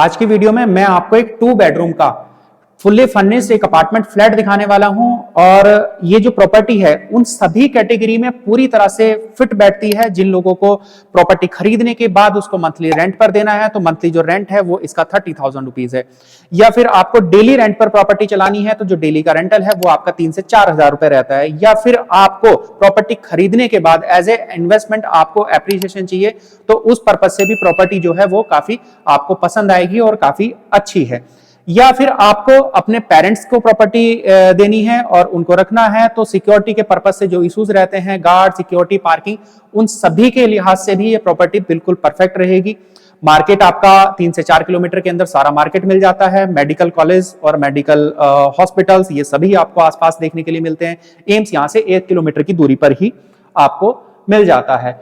आज की वीडियो में मैं आपको एक 2 बेडरूम का फुल्ली फर्निश्ड एक अपार्टमेंट फ्लैट दिखाने वाला हूं और ये जो प्रॉपर्टी है उन सभी कैटेगरी में पूरी तरह से फिट बैठती है। जिन लोगों को प्रॉपर्टी खरीदने के बाद उसको मंथली रेंट पर देना है तो मंथली जो रेंट है वो इसका 30,000 रुपीज है, या फिर आपको डेली रेंट पर प्रॉपर्टी चलानी है तो जो डेली का रेंटल है वो आपका 3 से 4,000 रुपए रहता है, या फिर आपको प्रॉपर्टी खरीदने के बाद एज ए इन्वेस्टमेंट आपको एप्रिसिएशन चाहिए तो उस पर्पज से भी प्रॉपर्टी जो है वो काफी आपको पसंद आएगी और काफी अच्छी है। या फिर आपको अपने पेरेंट्स को प्रॉपर्टी देनी है और उनको रखना है तो सिक्योरिटी के पर्पस से जो इश्यूज रहते हैं, गार्ड, सिक्योरिटी, पार्किंग, उन सभी के लिहाज से भी ये प्रॉपर्टी बिल्कुल परफेक्ट रहेगी। मार्केट आपका 3 से 4 किलोमीटर के अंदर सारा मार्केट मिल जाता है। मेडिकल कॉलेज और मेडिकल हॉस्पिटल्स ये सभी आपको आसपास देखने के लिए मिलते हैं। एम्स यहां से 1 किलोमीटर की दूरी पर ही आपको मिल जाता है।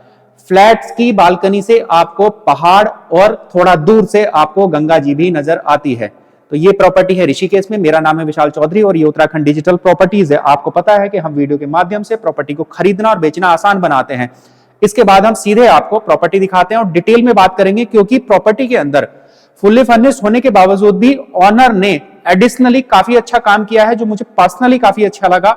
फ्लैट्स की बालकनी से आपको पहाड़ और थोड़ा दूर से आपको गंगा जी भी नजर आती है। तो ये प्रॉपर्टी है ऋषिकेश में। मेरा नाम है विशाल चौधरी और ये उत्तराखंड डिजिटल प्रॉपर्टीज है। आपको पता है कि हम वीडियो के माध्यम से प्रॉपर्टी को खरीदना और बेचना आसान बनाते हैं। इसके बाद हम सीधे आपको प्रॉपर्टी दिखाते हैं और डिटेल में बात करेंगे, क्योंकि प्रॉपर्टी के अंदर फुल्ली फर्निश्ड होने के बावजूद भी ऑनर ने एडिशनली काफी अच्छा काम किया है जो मुझे पर्सनली काफी अच्छा लगा।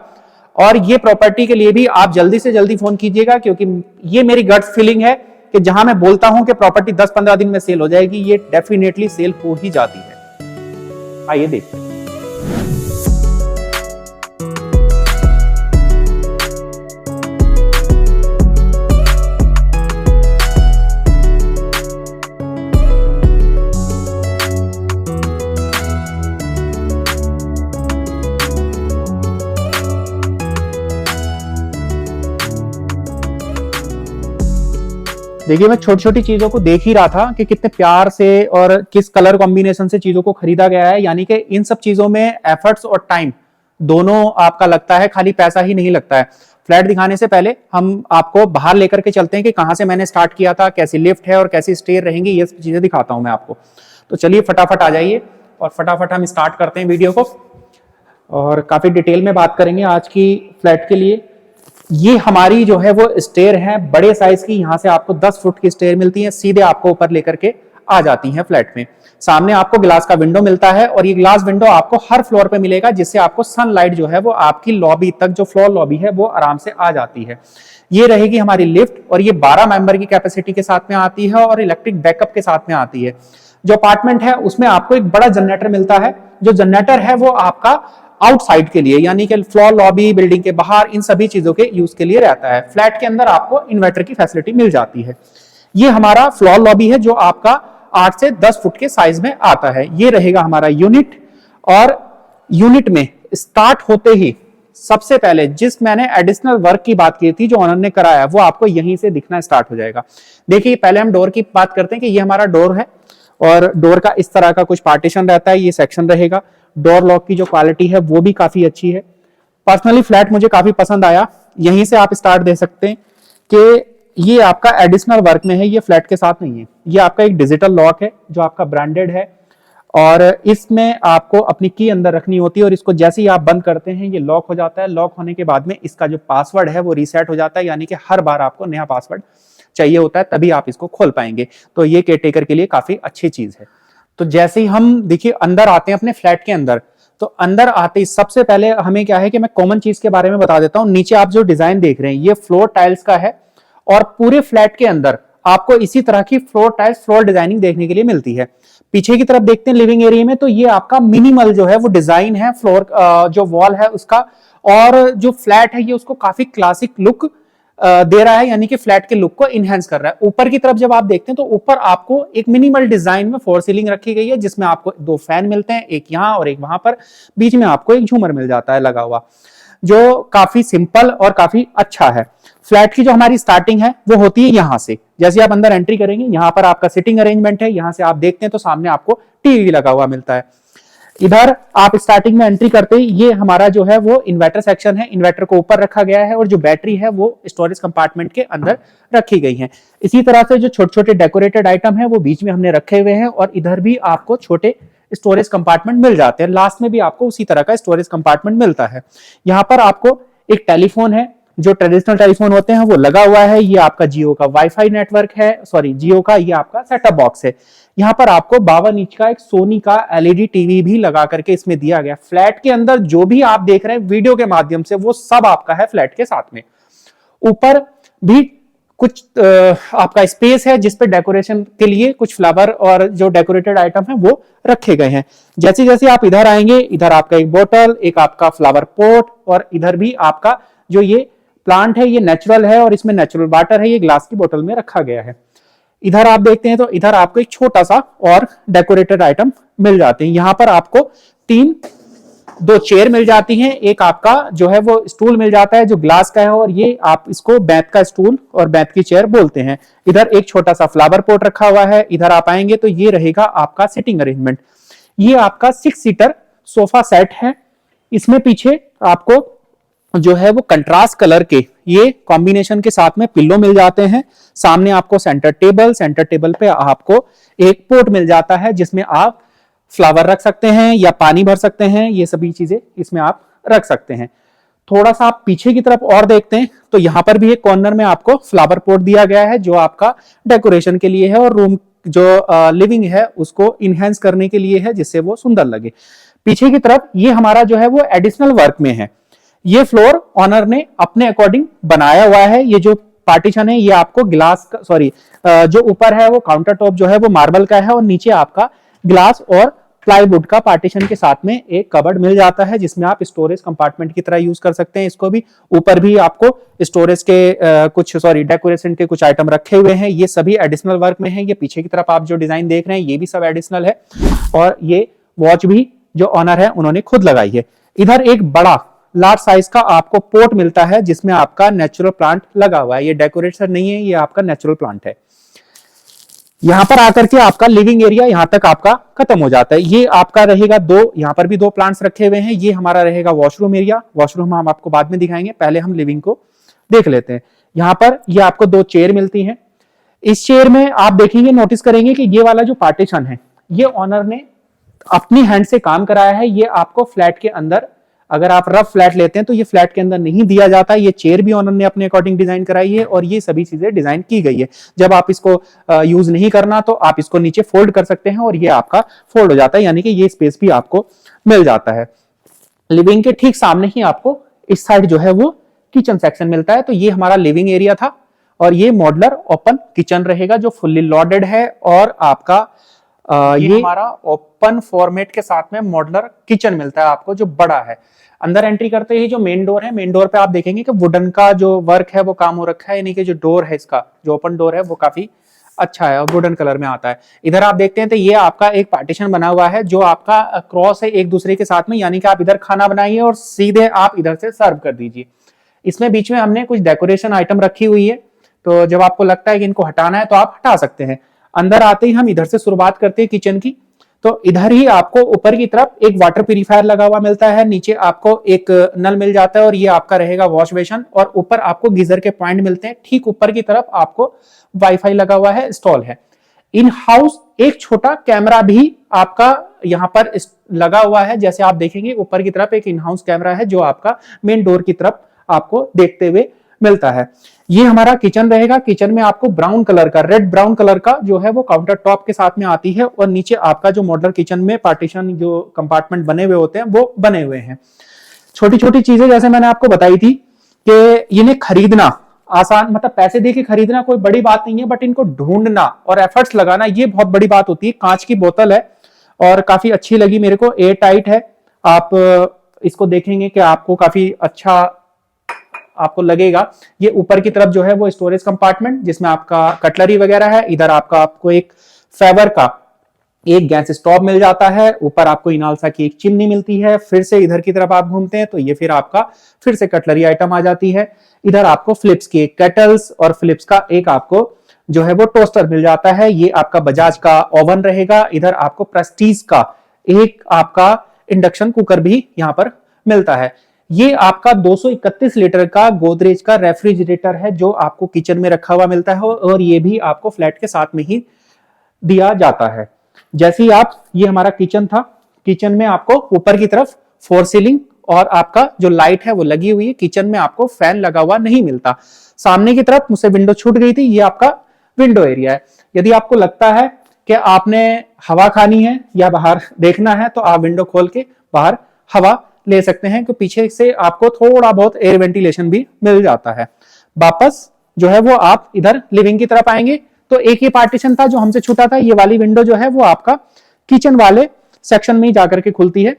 और ये प्रॉपर्टी के लिए भी आप जल्दी से जल्दी फोन कीजिएगा, क्योंकि ये मेरी गट फीलिंग है कि जहां मैं बोलता हूं कि प्रॉपर्टी 10-15 दिन में सेल हो जाएगी, ये डेफिनेटली सेल हो ही जाती है। आइए देखते हैं। देखिए, मैं छोटी छोटी चीजों को देख ही रहा था कि कितने प्यार से और किस कलर कॉम्बिनेशन से चीजों को खरीदा गया है। यानी कि इन सब चीजों में एफर्ट्स और टाइम दोनों आपका लगता है, खाली पैसा ही नहीं लगता है। फ्लैट दिखाने से पहले हम आपको बाहर लेकर के चलते हैं कि कहां से मैंने स्टार्ट किया था, कैसी लिफ्ट है और कैसी स्टेयर रहेंगी, ये सब चीजें दिखाता हूं मैं आपको। तो चलिए फटाफट आ जाइए और फटाफट हम स्टार्ट करते हैं वीडियो को और काफी डिटेल में बात करेंगे आज की फ्लैट के लिए। ये हमारी जो है वो स्टेयर है बड़े साइज की। यहां से आपको 10 फुट की स्टेयर मिलती है, सीधे आपको ऊपर लेकर के आ जाती है फ्लैट में। सामने आपको ग्लास का विंडो मिलता है और ये ग्लास विंडो आपको हर फ्लोर पे मिलेगा, जिससे आपको सनलाइट जो है वो आपकी लॉबी तक, जो फ्लोर लॉबी है, वो आराम से आ जाती है। ये रहेगी हमारी लिफ्ट और ये 12 मेंबर की कैपेसिटी के साथ में आती है और इलेक्ट्रिक बैकअप के साथ में आती है। जो अपार्टमेंट है उसमें आपको एक बड़ा जनरेटर मिलता है। जो जनरेटर है वो आपका आउटसाइड के लिए, यानी कि फ्लोर लॉबी, बिल्डिंग के बाहर, इन सभी चीजों के यूज के लिए रहता है। फ्लैट के अंदर आपको इन्वर्टर की फैसिलिटी मिल जाती है। ये हमारा फ्लोर लॉबी है जो आपका 8 से 10 फुट के साइज में आता है। ये रहेगा हमारा यूनिट और यूनिट में स्टार्ट होते ही सबसे पहले जिस मैंने एडिशनल वर्क की बात की थी जो ऑनर ने कराया, वो आपको यहीं से दिखना स्टार्ट हो जाएगा। देखिए, पहले हम डोर की बात करते हैं कि ये हमारा डोर है और डोर का इस तरह का कुछ पार्टीशन रहता है, ये सेक्शन रहेगा। डोर लॉक की जो क्वालिटी है वो भी काफी अच्छी है। पर्सनली फ्लैट मुझे काफी पसंद आया। यहीं से आप स्टार्ट दे सकते हैं कि ये आपका एडिशनल वर्क में है, ये फ्लैट के साथ नहीं है। ये आपका एक डिजिटल लॉक है जो आपका ब्रांडेड है और इसमें आपको अपनी की अंदर रखनी होती है और इसको जैसे ही आप बंद करते हैं ये लॉक हो जाता है। लॉक होने के बाद में इसका जो पासवर्ड है वो रीसेट हो जाता है, यानी कि हर बार आपको नया पासवर्ड चाहिए होता है तभी आप इसको खोल पाएंगे। तो ये केयरटेकर के लिए काफी अच्छी चीज है। तो जैसे ही हम देखिए अंदर आते हैं अपने फ्लैट के अंदर, तो अंदर आते ही सबसे पहले हमें क्या है कि मैं कॉमन चीज के बारे में बता देता हूं। नीचे आप जो डिजाइन देख रहे हैं ये फ्लोर टाइल्स का है और पूरे फ्लैट के अंदर आपको इसी तरह की फ्लोर टाइल्स, फ्लोर डिजाइनिंग देखने के लिए मिलती है। पीछे की तरफ देखते हैं लिविंग एरिया में, तो ये आपका मिनिमल जो है वो डिजाइन है फ्लोर जो वॉल है उसका, और जो फ्लैट है ये उसको काफी क्लासिक लुक दे रहा है, यानी कि फ्लैट के लुक को इनहेंस कर रहा है। ऊपर की तरफ जब आप देखते हैं तो ऊपर आपको एक मिनिमल डिजाइन में 4 सीलिंग रखी गई है, जिसमें आपको 2 फैन मिलते हैं, एक यहां और एक वहां पर। बीच में आपको एक झूमर मिल जाता है लगा हुआ, जो काफी सिंपल और काफी अच्छा है। फ्लैट की जो हमारी स्टार्टिंग है वो होती है यहां से। जैसे आप अंदर एंट्री करेंगे, यहां पर आपका सिटिंग अरेंजमेंट है। यहां से आप देखते हैं तो सामने आपको टीवी लगा हुआ मिलता है। इधर आप स्टार्टिंग में एंट्री करते ही ये हमारा जो है वो इन्वर्टर सेक्शन है। इन्वर्टर को ऊपर रखा गया है और जो बैटरी है वो स्टोरेज कंपार्टमेंट के अंदर रखी गई है। इसी तरह से जो छोटे छोटे डेकोरेटेड आइटम है वो बीच में हमने रखे हुए हैं और इधर भी आपको छोटे स्टोरेज कंपार्टमेंट मिल जाते हैं। लास्ट में भी आपको उसी तरह का स्टोरेज कंपार्टमेंट मिलता है। यहाँ पर आपको एक टेलीफोन है, जो ट्रेडिशनल टेलीफोन होते हैं वो लगा हुआ है। ये आपका जियो का वाईफाई नेटवर्क है, सॉरी जियो का ये आपका सेटअप बॉक्स है। यहाँ पर आपको 52 इंच का एक सोनी का एलईडी टीवी भी लगा करके इसमें दिया गया। फ्लैट के अंदर जो भी आप देख रहे हैं वीडियो के माध्यम से वो सब आपका है फ्लैट के साथ में। ऊपर भी कुछ आपका स्पेस है जिसपे डेकोरेशन के लिए कुछ फ्लावर और जो डेकोरेटेड आइटम है वो रखे गए हैं। जैसे जैसे आप इधर आएंगे, इधर आपका एक बोतल, एक आपका फ्लावर पॉट, और इधर भी आपका जो ये प्लांट है ये नेचुरल है और इसमें नेचुरल वाटर है, ये ग्लास की बोतल में रखा गया है। इधर आप देखते हैं तो इधर आपको एक छोटा सा और डेकोरेटेड आइटम मिल जाते हैं। यहां पर आपको दो चेयर मिल जाती हैं, एक आपका जो है वो स्टूल मिल जाता है जो ग्लास का है, और ये आप इसको बैत का स्टूल और बैत की चेयर बोलते हैं। इधर एक छोटा सा फ्लावर पॉट रखा हुआ है। इधर आप आएंगे तो ये रहेगा आपका सिटिंग अरेंजमेंट। ये आपका 6 सीटर सोफा सेट है। इसमें पीछे आपको जो है वो कंट्रास्ट कलर के ये कॉम्बिनेशन के साथ में पिल्लो मिल जाते हैं। सामने आपको सेंटर टेबल पे आपको एक पोट मिल जाता है जिसमें आप फ्लावर रख सकते हैं या पानी भर सकते हैं, ये सभी चीजें इसमें आप रख सकते हैं। थोड़ा सा आप पीछे की तरफ और देखते हैं तो यहां पर भी एक कॉर्नर में आपको फ्लावर पॉट दिया गया है जो आपका डेकोरेशन के लिए है और रूम जो लिविंग है उसको इनहेंस करने के लिए है जिससे वो सुंदर लगे। पीछे की तरफ ये हमारा जो है वो एडिशनल वर्क में है। ये फ्लोर ऑनर ने अपने अकॉर्डिंग बनाया हुआ है। ये जो पार्टीशन है ये आपको ग्लास का, सॉरी जो ऊपर है वो काउंटर टॉप जो है वो मार्बल का है और नीचे आपका ग्लास और प्लाईवुड का पार्टीशन के साथ में एक कबर्ड मिल जाता है जिसमें आप स्टोरेज कंपार्टमेंट की तरह यूज कर सकते हैं इसको भी। ऊपर भी आपको स्टोरेज के डेकोरेशन के कुछ आइटम रखे हुए हैं, ये सभी एडिशनल वर्क में है। ये पीछे की तरफ आप जो डिजाइन देख रहे हैं ये भी सब एडिशनल है और ये वॉच भी जो ऑनर है उन्होंने खुद लगाई है। इधर एक बड़ा लार्ज साइज का आपको पोट मिलता है जिसमें आपका नेचुरल प्लांट लगा हुआ है। ये डेकोरेशन नहीं है, ये आपका नेचुरल प्लांट है। यहां पर आकर के आपका लिविंग एरिया यहां तक आपका खत्म हो जाता है। ये आपका रहेगा यहां पर भी 2 प्लांट्स रखे हुए हैं। ये हमारा रहेगा वॉशरूम एरिया। वॉशरूम हम आपको बाद में दिखाएंगे, पहले हम लिविंग को देख लेते हैं। यहां पर ये आपको 2 चेयर मिलती हैं। इस चेयर में आप देखेंगे, नोटिस करेंगे कि ये वाला जो पार्टीशन है ये ऑनर ने अपनी हैंड से काम कराया है। ये आपको फ्लैट के अंदर, अगर आप रफ फ्लैट लेते हैं तो ये फ्लैट के अंदर नहीं दिया जाता। ये चेयर भी ऑनर ने अपने अकॉर्डिंग डिजाइन कराई है और ये सभी चीजें डिजाइन की गई है। जब आप इसको यूज नहीं करना तो आप इसको नीचे फोल्ड कर सकते हैं और ये आपका फोल्ड हो जाता है, यानी कि ये स्पेस भी आपको मिल जाता है। लिविंग के ठीक सामने ही आपको इस साइड जो है वो किचन सेक्शन मिलता है। तो ये हमारा लिविंग एरिया था और ये मॉडुलर ओपन किचन रहेगा जो फुल्ली लोडेड है और आपका ये हमारा ओपन फॉर्मेट के साथ में मॉडुलर किचन मिलता है आपको जो बड़ा है। अंदर एंट्री करते ही जो मेन डोर है, मेन डोर पे आप देखेंगे कि वुडन का जो वर्क है वो काम हो रखा है, यानी कि जो डोर है इसका जो ओपन डोर है वो काफी अच्छा है और वुडन कलर में आता है। इधर आप देखते हैं तो ये आपका एक पार्टीशन बना हुआ है जो आपका क्रॉस है एक दूसरे के साथ में, यानी कि आप इधर खाना बनाइए और सीधे आप इधर से सर्व कर दीजिए। इसमें बीच में हमने कुछ डेकोरेशन आइटम रखी हुई है, तो जब आपको लगता है कि इनको हटाना है तो आप हटा सकते हैं। अंदर आते ही हम इधर से शुरुआत करते हैं किचन की। तो इधर ही आपको ऊपर की तरफ एक वाटर प्यूरिफायर लगा हुआ मिलता है, नीचे आपको एक नल मिल जाता है और ये आपका रहेगा वॉश बेसिन, और ऊपर आपको गीजर के पॉइंट मिलते हैं। ठीक ऊपर की तरफ आपको वाईफाई लगा हुआ है, इंस्टॉल है। इन हाउस एक छोटा कैमरा भी आपका यहां पर लगा हुआ है। जैसे आप देखेंगे ऊपर की तरफ एक इन हाउस कैमरा है जो आपका मेन डोर की तरफ आपको देखते हुए मिलता है। ये हमारा किचन रहेगा। किचन में आपको ब्राउन कलर का, रेड ब्राउन कलर का जो है वो काउंटर टॉप के साथ में आती है और नीचे आपका जो मॉडुलर किचन में पार्टीशन जो कंपार्टमेंट बने हुए होते हैं वो बने हुए हैं। छोटी छोटी चीजें जैसे मैंने आपको बताई थी कि इन्हें खरीदना आसान, मतलब पैसे दे के खरीदना कोई बड़ी बात नहीं है, बट इनको ढूंढना और एफर्ट्स लगाना ये बहुत बड़ी बात होती है। कांच की बोतल है और काफी अच्छी लगी मेरे को, एयर टाइट है। आप इसको देखेंगे कि आपको काफी अच्छा आपको लगेगा। ये ऊपर की तरफ जो है वो स्टोरेज कंपार्टमेंट जिसमें आपका कटलरी वगैरह है। इधर आपको एक फेवर का एक गैस स्टोव मिल जाता है। ऊपर आपको इनालसा की एक चिमनी मिलती है। फिर से इधर की तरफ आप घूमते हैं तो ये फिर आपका फिर से कटलरी आइटम आ जाती है। इधर आपको फिलिप्स की एक केटल्स और फिलिप्स का एक आपको जो है वो टोस्टर मिल जाता है। ये आपका बजाज का ओवन रहेगा। इधर आपको प्रेस्टीज का एक आपका इंडक्शन कुकर भी यहां पर मिलता है। ये आपका 231 लीटर का गोदरेज का रेफ्रिजरेटर है जो आपको किचन में रखा हुआ मिलता है और ये भी आपको फ्लैट के साथ में ही दिया जाता है। जैसे ही ये हमारा किचन था, किचन में आपको ऊपर की तरफ 4 सीलिंग और आपका जो लाइट है वो लगी हुई है। किचन में आपको फैन लगा हुआ नहीं मिलता। सामने की तरफ मुझसे विंडो छूट गई थी, ये आपका विंडो एरिया है। यदि आपको लगता है कि आपने हवा खानी है या बाहर देखना है तो आप विंडो खोल के बाहर हवा ले सकते हैं, कि पीछे से आपको थोड़ा बहुत एयर वेंटिलेशन भी मिल जाता है। वापस जो है वो आप इधर लिविंग की तरफ आएंगे तो एक ही पार्टीशन था जो हमसे छूटा था, ये वाली विंडो जो है वो आपका किचन वाले सेक्शन में ही जाकर के खुलती है।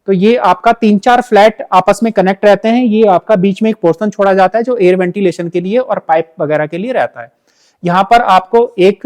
तो ये आपका 3-4 फ्लैट आपस में कनेक्ट रहते हैं। ये आपका बीच में एक पोर्शन छोड़ा जाता है जो एयर वेंटिलेशन के लिए और पाइप वगैरह के लिए रहता है। यहां पर आपको एक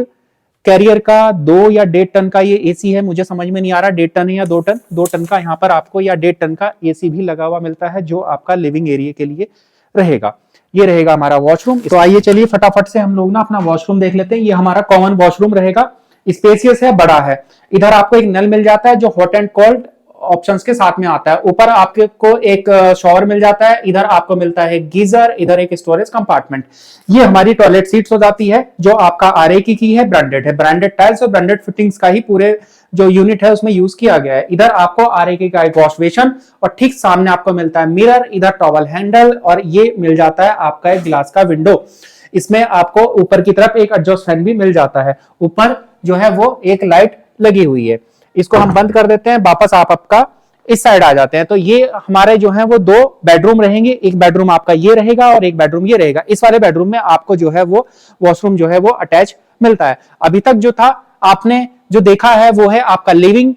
कैरियर का 2 या 1.5 टन का ये एसी है, मुझे समझ में नहीं आ रहा 1.5 टन है या 2 टन, 2 टन का यहाँ पर आपको या 1.5 टन का एसी भी लगा हुआ मिलता है जो आपका लिविंग एरिया के लिए रहेगा। ये रहेगा हमारा वॉशरूम। तो आइए चलिए फटाफट से हम लोग ना अपना वॉशरूम देख लेते हैं। ये हमारा कॉमन वॉशरूम रहेगा, स्पेसियस है, बड़ा है। इधर आपको एक नल मिल जाता है जो हॉट एंड कोल्ड ऑप्शंस के साथ में आता है। ऊपर आपको एक शॉवर मिल जाता है, इधर आपको मिलता है गीजर, इधर एक स्टोरेज कंपार्टमेंट। ये हमारी टॉयलेट सीट्स हो जाती है जो आपका आरए की है, ब्रांडेड है, ब्रांडेड टाइल्स और ब्रांडेड फिटिंग्स का ही पूरे जो यूनिट है उसमें यूज किया गया है। इधर आपको आरए का एक वॉश बेसिन और ठीक सामने आपको मिलता है मिरर, इधर टॉवल हैंडल और ये मिल जाता है आपका एक ग्लास का विंडो। इसमें आपको ऊपर की तरफ एक एग्जॉस्ट फैन भी मिल जाता है। ऊपर जो है वो एक लाइट लगी हुई है। इसको हम बंद कर देते हैं, वापस आप आपका इस साइड आ जाते हैं। तो ये हमारे जो है वो 2 बेडरूम रहेंगे। एक बेडरूम आपका ये रहेगा और एक बेडरूम ये रहेगा। इस वाले बेडरूम में आपको जो है वो वॉशरूम जो है वो अटैच मिलता है। अभी तक जो था आपने जो देखा है वो है आपका लिविंग,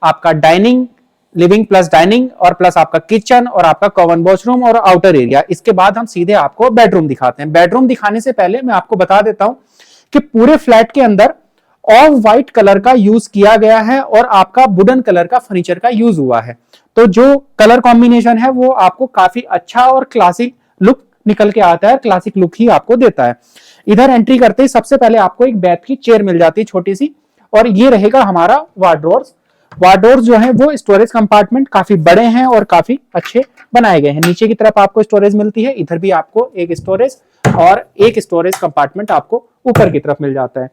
आपका डाइनिंग, लिविंग प्लस डाइनिंग और प्लस आपका किचन और आपका कॉमन वॉशरूम और आउटर एरिया। इसके बाद हम सीधे आपको बेडरूम दिखाते हैं। बेडरूम दिखाने से पहले मैं आपको बता देता हूं कि पूरे फ्लैट के अंदर ऑफ व्हाइट कलर का यूज किया गया है और आपका वुडन कलर का फर्नीचर का यूज हुआ है। तो जो कलर कॉम्बिनेशन है वो आपको काफी अच्छा और क्लासिक लुक निकल के आता है, क्लासिक लुक ही आपको देता है। इधर एंट्री करते ही सबसे पहले आपको एक बेड की चेयर मिल जाती है छोटी सी, और ये रहेगा हमारा वार्डरोब्स। वार्डरोब्स जो है वो स्टोरेज कंपार्टमेंट काफी बड़े हैं और काफी अच्छे बनाए गए हैं। नीचे की तरफ आपको स्टोरेज मिलती है, इधर भी आपको एक स्टोरेज और एक स्टोरेज कंपार्टमेंट आपको ऊपर की तरफ मिल जाता है।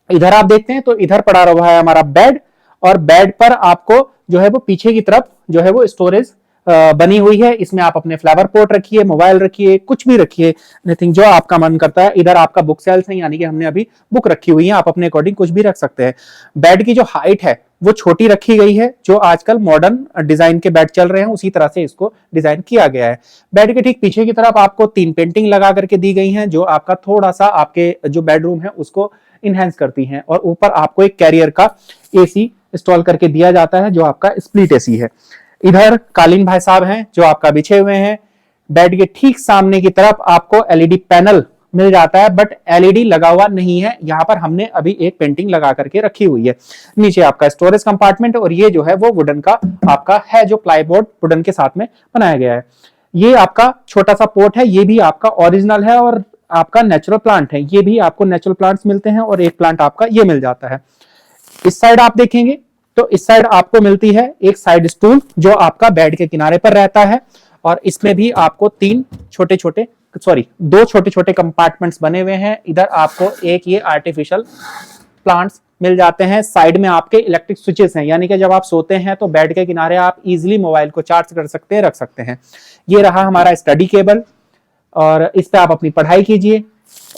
इधर आप देखते हैं तो इधर पड़ा हुआ है हमारा बेड, और बेड पर आपको जो है वो पीछे की तरफ जो है वो स्टोरेज बनी हुई है। इसमें आप अपने फ्लावर पॉट रखिए, मोबाइल रखिए, कुछ भी रखिए, एनीथिंग जो आपका मन करता है। इधर आपका बुक सेल्स है, यानी कि हमने अभी बुक रखी हुई है, आप अपने अकॉर्डिंग कुछ भी रख सकते हैं। बेड की जो हाइट है वो छोटी रखी गई है, जो आजकल मॉडर्न डिजाइन के बेड चल रहे हैं उसी तरह से इसको डिजाइन किया गया है। बेड के ठीक पीछे की तरफ आपको 3 पेंटिंग लगा करके दी गई हैं जो आपका थोड़ा सा आपके जो बेडरूम है उसको इनहेंस करती हैं। और ऊपर आपको एक कैरियर का एसी इंस्टॉल करके दिया जाता है जो आपका स्प्लिट एसी है। इधर कालीन भाई साहब हैं जो आपका बिछे हुए हैं। बेड के ठीक सामने की तरफ आपको एलईडी पैनल मिल जाता है, बट एलईडी लगा हुआ नहीं है, यहां पर हमने अभी एक पेंटिंग लगा करके रखी हुई है। नीचे आपका स्टोरेज कंपार्टमेंट, और ये जो है वो वुडन का आपका है, जो प्लाईबोर्ड वुडन के साथ में बनाया गया है। ये आपका छोटा सा पोर्ट है, ये भी आपका ओरिजिनल है और आपका नेचुरल प्लांट है। ये भी आपको नेचुरल प्लांट्स मिलते हैं और एक प्लांट आपका ये मिल जाता है। इस साइड आप देखेंगे तो इस साइड आपको मिलती है एक साइड स्टूल जो आपका बेड के किनारे पर रहता है, और इसमें भी आपको 2 छोटे छोटे कंपार्टमेंट्स बने हुए हैं। इधर आपको एक ये आर्टिफिशियल प्लांट्स मिल जाते हैं। साइड में आपके इलेक्ट्रिक स्विचेस हैं, यानी कि जब आप सोते हैं तो बेड के किनारे आप इजीली मोबाइल को चार्ज कर सकते हैं, रख सकते हैं। ये रहा हमारा स्टडी केबल, और इस पे आप अपनी पढ़ाई कीजिए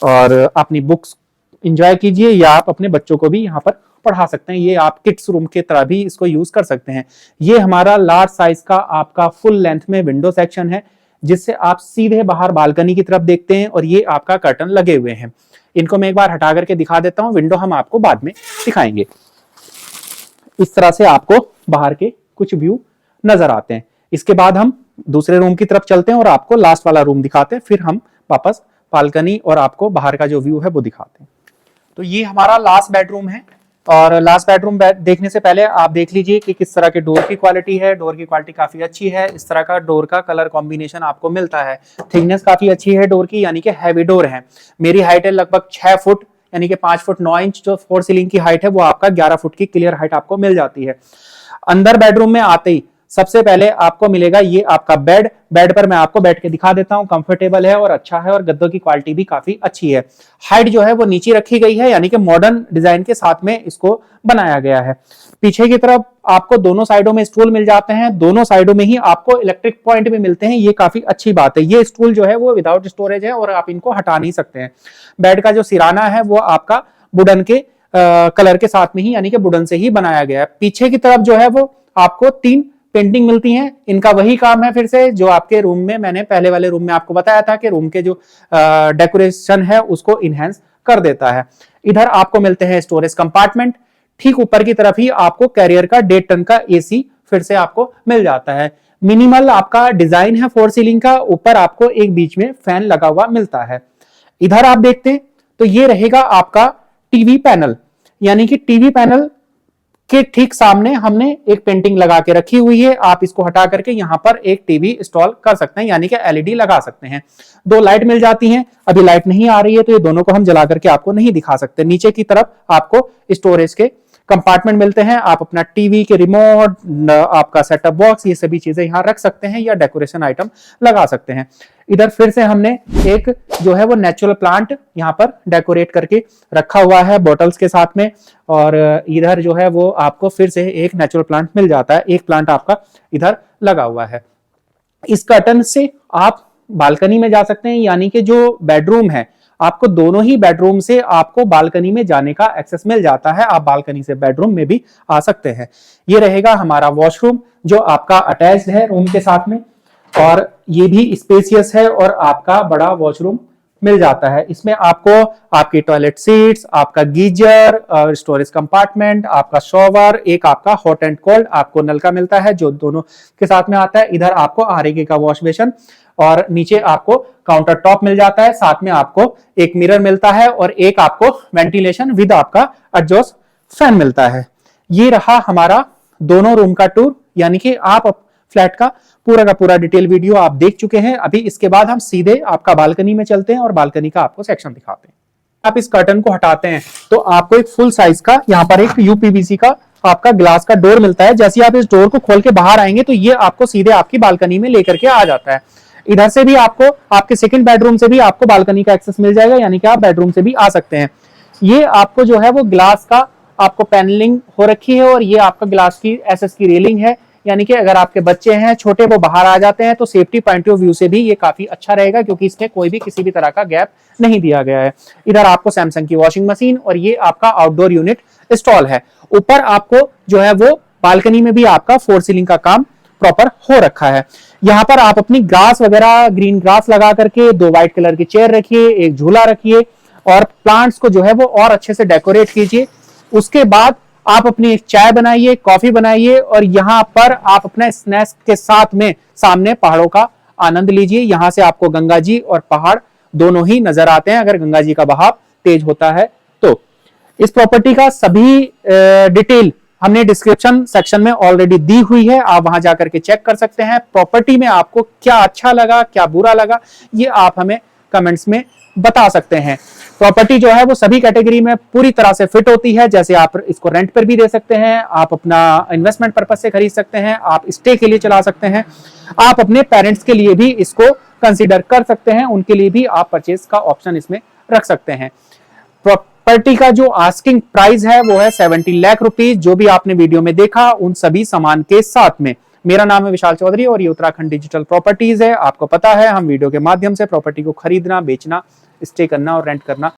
और अपनी बुक्स एंजॉय कीजिए, या आप अपने बच्चों को भी यहाँ पर पढ़ा सकते हैं। ये आप किड्स रूम की तरह भी इसको यूज कर सकते हैं। ये हमारा लार्ज साइज का आपका फुल लेंथ में विंडो सेक्शन है, जिससे आप सीधे बाहर बालकनी की तरफ देखते हैं, और ये आपका कर्टन लगे हुए हैं। इनको मैं एक बार हटा करके दिखा देता हूं, विंडो हम आपको बाद में दिखाएंगे। इस तरह से आपको बाहर के कुछ व्यू नजर आते हैं। इसके बाद हम दूसरे रूम की तरफ चलते हैं और आपको लास्ट वाला रूम दिखाते हैं, फिर हम वापस बालकनी और आपको बाहर का जो व्यू है वो दिखाते हैं। तो ये हमारा लास्ट बेडरूम है, और लास्ट बेडरूम देखने से पहले आप देख लीजिए कि किस तरह के डोर की क्वालिटी है। डोर की क्वालिटी काफी अच्छी है। इस तरह का डोर का कलर कॉम्बिनेशन आपको मिलता है। थिकनेस काफी अच्छी है डोर की, यानी कि हैवी डोर है। मेरी हाइट है लगभग 6 फुट, यानी कि 5 फुट 9 इंच। जो 4 सीलिंग की हाइट है वो आपका 11 फुट की क्लियर हाइट आपको मिल जाती है। अंदर बेडरूम में आते ही सबसे पहले आपको मिलेगा ये आपका बेड। बेड पर मैं आपको बैठ के दिखा देता हूं, कंफर्टेबल है और अच्छा है और गद्दों की क्वालिटी भी काफी अच्छी है। हाइट जो है वो नीचे रखी गई है, यानी कि मॉडर्न डिजाइन के साथ में इसको बनाया गया है। पीछे की तरफ आपको दोनों साइडों में स्टूल मिल जाते हैं, दोनों साइडों में ही आपको इलेक्ट्रिक पॉइंट भी मिलते हैं, ये काफी अच्छी बात है। ये स्टूल जो है वो विदाउट स्टोरेज है और आप इनको हटा नहीं सकते हैं। बेड का जो सिराना है वो आपका वुडन के कलर के साथ में ही, यानी कि वुडन से ही बनाया गया है। पीछे की तरफ जो है वो आपको 3 पेंटिंग मिलती हैं। इनका वही काम है फिर से जो आपके रूम में मैंने पहले वाले रूम में आपको बताया था कि रूम के जो डेकोरेशन है उसको इनहेंस कर देता है। इधर आपको मिलते हैं स्टोरेज कंपार्टमेंट। ठीक ऊपर की तरफ ही आपको कैरियर का 1.5 टन का एसी फिर से आपको मिल जाता है। मिनिमल आपका डिजाइन है फोर सीलिंग का, ऊपर आपको एक बीच में फैन लगा हुआ मिलता है। इधर आप देखते हैं तो ये रहेगा आपका टीवी पैनल, यानी कि टीवी पैनल के ठीक सामने हमने एक पेंटिंग लगा के रखी हुई है। आप इसको हटा करके यहां पर एक टीवी इंस्टॉल कर सकते हैं, यानी कि एलईडी लगा सकते हैं। 2 लाइट मिल जाती हैं, अभी लाइट नहीं आ रही है तो ये दोनों को हम जला करके आपको नहीं दिखा सकते। नीचे की तरफ आपको स्टोरेज के कंपार्टमेंट मिलते हैं, आप अपना टीवी के रिमोट, आपका सेटअप बॉक्स, ये सभी चीजें यहां रख सकते हैं या डेकोरेशन आइटम लगा सकते हैं। इधर फिर से हमने एक जो है वो नेचुरल प्लांट यहां पर डेकोरेट करके रखा हुआ है बॉटल्स के साथ में, और इधर जो है वो आपको फिर से एक नेचुरल प्लांट मिल जाता है। एक प्लांट आपका इधर लगा हुआ है। इस कर्टन से आप बालकनी में जा सकते हैं, यानी कि जो बेडरूम है आपको दोनों ही बेडरूम से आपको बालकनी में जाने का एक्सेस मिल जाता है। आप बालकनी से बेडरूम में भी आ सकते हैं। ये रहेगा हमारा वॉशरूम जो आपका अटैच्ड है रूम के साथ में, और ये भी स्पेसियस है और आपका बड़ा वॉशरूम मिल जाता है। इसमें आपको आपकी टॉयलेट सीट्स, आपका गीजर, स्टोरेज कंपार्टमेंट, आपका शॉवर, एक आपका हॉट एंड कोल्ड आपको नल का मिलता है जो दोनों के साथ में आता है। इधर आपको आरके का वॉश बेसिन और नीचे आपको काउंटर टॉप मिल जाता है। साथ में आपको एक मिरर मिलता है और एक आपको वेंटिलेशन विद आपका एग्जॉस्ट फैन मिलता है। ये रहा हमारा दोनों रूम का टूर, यानी कि आप फ्लैट का पूरा डिटेल वीडियो आप देख चुके हैं। अभी इसके बाद हम सीधे आपका बालकनी में चलते हैं और बालकनी का आपको सेक्शन दिखाते हैं। आप इस कर्टन को हटाते हैं तो आपको एक फुल साइज का यहाँ पर एक यूपीवीसी का आपका ग्लास का डोर मिलता है। जैसे आप इस डोर को खोल के बाहर आएंगे तो ये आपको सीधे आपकी बालकनी में लेकर के आ जाता है। इधर से भी आपको आपके सेकंड बेडरूम से भी आपको बालकनी का एक्सेस मिल जाएगा, यानी कि आप बेडरूम से भी आ सकते हैं। ये आपको जो है वो ग्लास का आपको पैनलिंग हो रखी है और ये आपका ग्लास की एसएस की रेलिंग है, यानी कि अगर आपके बच्चे हैं छोटे वो बाहर आ जाते हैं तो सेफ्टी पॉइंट ऑफ व्यू से भी ये काफी अच्छा रहेगा, क्योंकि इसमें कोई भी किसी भी तरह का गैप नहीं दिया गया है। इधर आपको सैमसंग की वॉशिंग मशीन और ये आपका आउटडोर यूनिट इंस्टॉल है। ऊपर आपको जो है वो बालकनी में भी आपका फोर सीलिंग का काम प्रॉपर हो रखा है। यहाँ पर आप अपनी ग्रास वगैरह ग्रीन ग्रास लगा करके 2 व्हाइट कलर की चेयर रखिए, एक झूला रखिए और प्लांट्स को जो है वो और अच्छे से डेकोरेट कीजिए। उसके बाद आप अपनी एक चाय बनाइए, कॉफी बनाइए और यहाँ पर आप अपने स्नैक्स के साथ में सामने पहाड़ों का आनंद लीजिए। यहाँ से आपको गंगा जी और पहाड़ दोनों ही नजर आते हैं अगर गंगा जी का बहाव तेज होता है तो। इस प्रॉपर्टी का सभी डिटेल हमने डिस्क्रिप्शन सेक्शन में ऑलरेडी दी हुई है, आप वहां जाकर के चेक कर सकते हैं। प्रॉपर्टी में आपको क्या अच्छा लगा, क्या बुरा लगा, ये आप हमें कमेंट्स में बता सकते हैं। प्रॉपर्टी जो है वो सभी कैटेगरी में पूरी तरह से फिट होती है। जैसे आप इसको रेंट पर भी दे सकते हैं, आप अपना इन्वेस्टमेंट पर्पस से खरीद सकते हैं, आप स्टे के लिए चला सकते हैं, आप अपने पेरेंट्स के लिए भी इसको कंसीडर कर सकते हैं, उनके लिए भी आप परचेज का ऑप्शन इसमें रख सकते हैं। प्रॉपर्टी का जो आस्किंग प्राइस है वो है 70 लाख रुपीज। जो भी आपने वीडियो में देखा उन सभी सामान के साथ में। मेरा नाम है विशाल चौधरी और ये उत्तराखंड डिजिटल प्रॉपर्टीज है। आपको पता है हम वीडियो के माध्यम से प्रॉपर्टी को खरीदना, बेचना, स्टे करना और रेंट करना